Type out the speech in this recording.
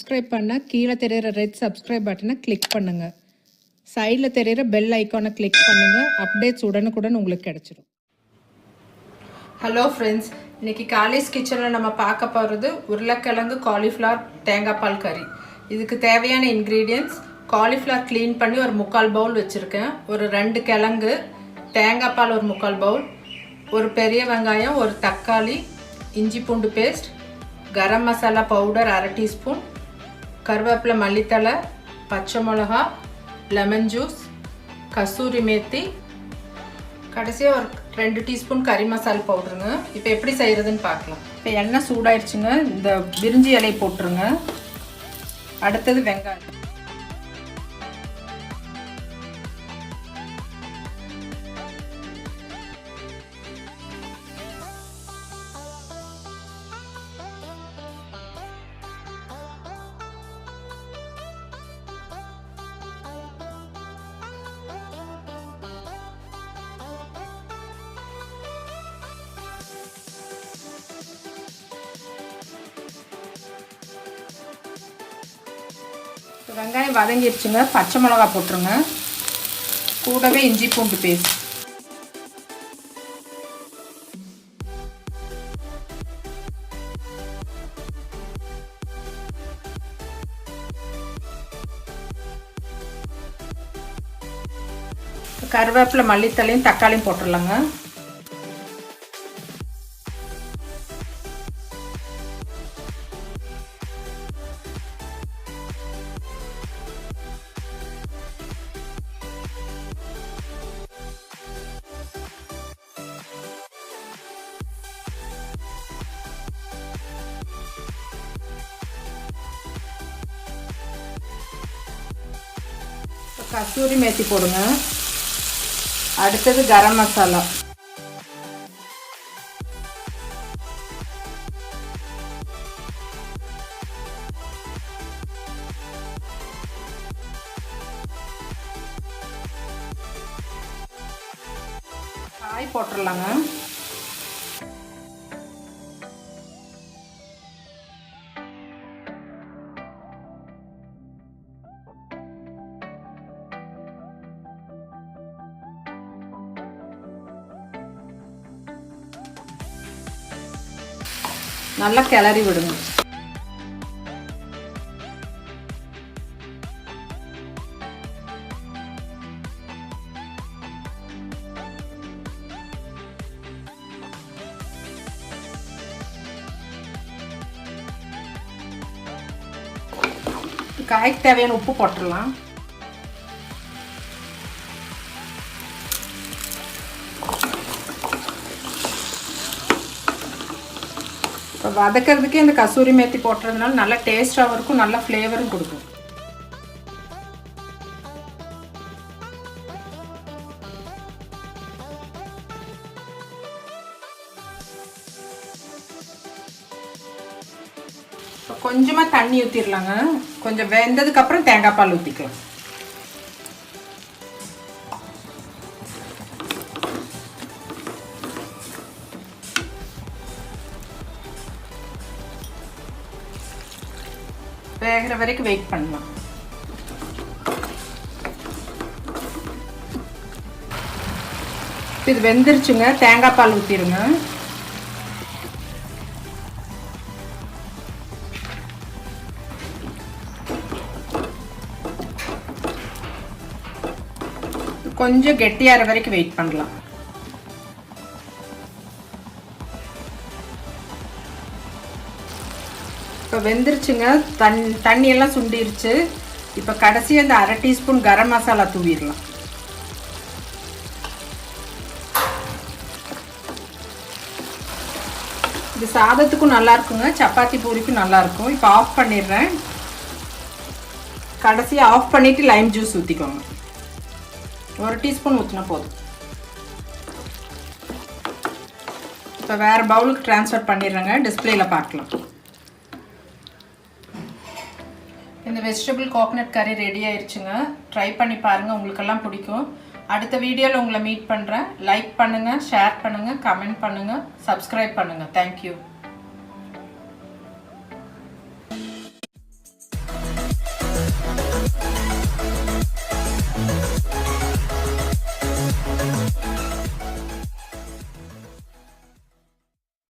Subscribe பண்ணால் கீழே தெரிகிற ரெட் சப்ஸ்கிரைப் பட்டனை கிளிக் பண்ணுங்கள். சைடில் தெரிகிற பெல் ஐக்கானை கிளிக் பண்ணுங்கள். அப்டேட்ஸ் உடனுக்குடன் உங்களுக்கு கிடச்சிடும். ஹலோ ஃப்ரெண்ட்ஸ், இன்றைக்கி காலிஸ் கிச்சனில் நம்ம பார்க்க போகிறது உருளைக்கிழங்கு காலிஃப்ளவர் தேங்காய் பால் கறி. இதுக்கு தேவையான இன்க்ரீடியன்ட்ஸ்: காலிஃப்ளவர் க்ளீன் பண்ணி ஒரு 3/4 பவுல் வச்சுருக்கேன், ஒரு 2 கிழங்கு, தேங்காய் பால் ஒரு 3/4 பவுல், ஒரு பெரிய வெங்காயம், ஒரு தக்காளி, இஞ்சி பூண்டு paste, garam masala powder 1/2 teaspoon, கருவேப்பிலை, மல்லித்தலை, பச்சை மிளகா, லெமன் ஜூஸ், கசூரி மேத்தி, கடைசியாக ஒரு 2 டீஸ்பூன் கறி மசாலா பவுடருங்க. இப்போ எப்படி செய்கிறதுன்னு பார்க்கலாம். இப்போ எண்ணெய் சூடாயிடுச்சுங்க. இந்த பிரிஞ்சி இலை போட்டுருங்க. அடுத்தது வெங்காயம். வெங்காயம் வதங்கிடுச்சுங்க. பச்சை மிளகா போட்டுருங்க. கூடவே இஞ்சி பூண்டு பேஸ்ட். கருவேப்பிலை, மல்லித்தலையும் தக்காளியும் போட்டுடலாங்க. கசூரி மேத்தி போடுங்க. அடுத்தது கரம் மசாலா. காய் போட்டுடலாங்க. நல்லா கிளறி விடுங்க. காய்க்கு தேவையான உப்பு போட்டுடலாம். இப்போ வதக்கிறதுக்கே இந்த கசூரி மேத்தி போட்டுறதுனால நல்லா டேஸ்ட்டாகவும் இருக்கும், நல்லா ஃப்ளேவரும் கொடுக்கும். இப்போ கொஞ்சமாக தண்ணி ஊற்றிடலாங்க. கொஞ்சம் வெந்ததுக்கப்புறம் தேங்காய் பால் ஊற்றிக்கலாம். வேகிற வரைக்கும் வெயிட் பண்ணலாம். இது வெந்துருச்சுங்க. தேங்காய் பால் ஊற்றிடுங்க. கொஞ்சம் கெட்டியாகிற வரைக்கும் வெயிட் பண்ணலாம். இப்போ வெந்துருச்சுங்க. தண்ணியெல்லாம் சுண்டிருச்சு. இப்போ கடைசி அந்த 1/2 டீஸ்பூன் கரம் மசாலா தூவிடலாம். இது சாதத்துக்கும் நல்லா இருக்குங்க, சப்பாத்தி பூரிக்கும் நல்லா இருக்கும். இப்போ ஆஃப் பண்ணிடுறேன். கடைசியாக ஆஃப் பண்ணிவிட்டு லைம் ஜூஸ் ஊற்றிக்கோங்க. 1 டீஸ்பூன் ஊற்றினா போதும். இப்போ வேறு பவுலுக்கு ட்ரான்ஸ்ஃபர் பண்ணிடுறேங்க. டிஸ்பிளேயில் பார்க்கலாம். இந்த வெஜிடபிள் கோகனட் கறி ரெடி ஆயிடுச்சுங்க. ட்ரை பண்ணி பாருங்கள், உங்களுக்கெல்லாம் பிடிக்கும். அடுத்த வீடியோவில் உங்களை மீட் பண்ணுறேன். லைக் பண்ணுங்கள், ஷேர் பண்ணுங்கள், கமெண்ட் பண்ணுங்கள், சப்ஸ்கிரைப் பண்ணுங்கள். தேங்க்யூ.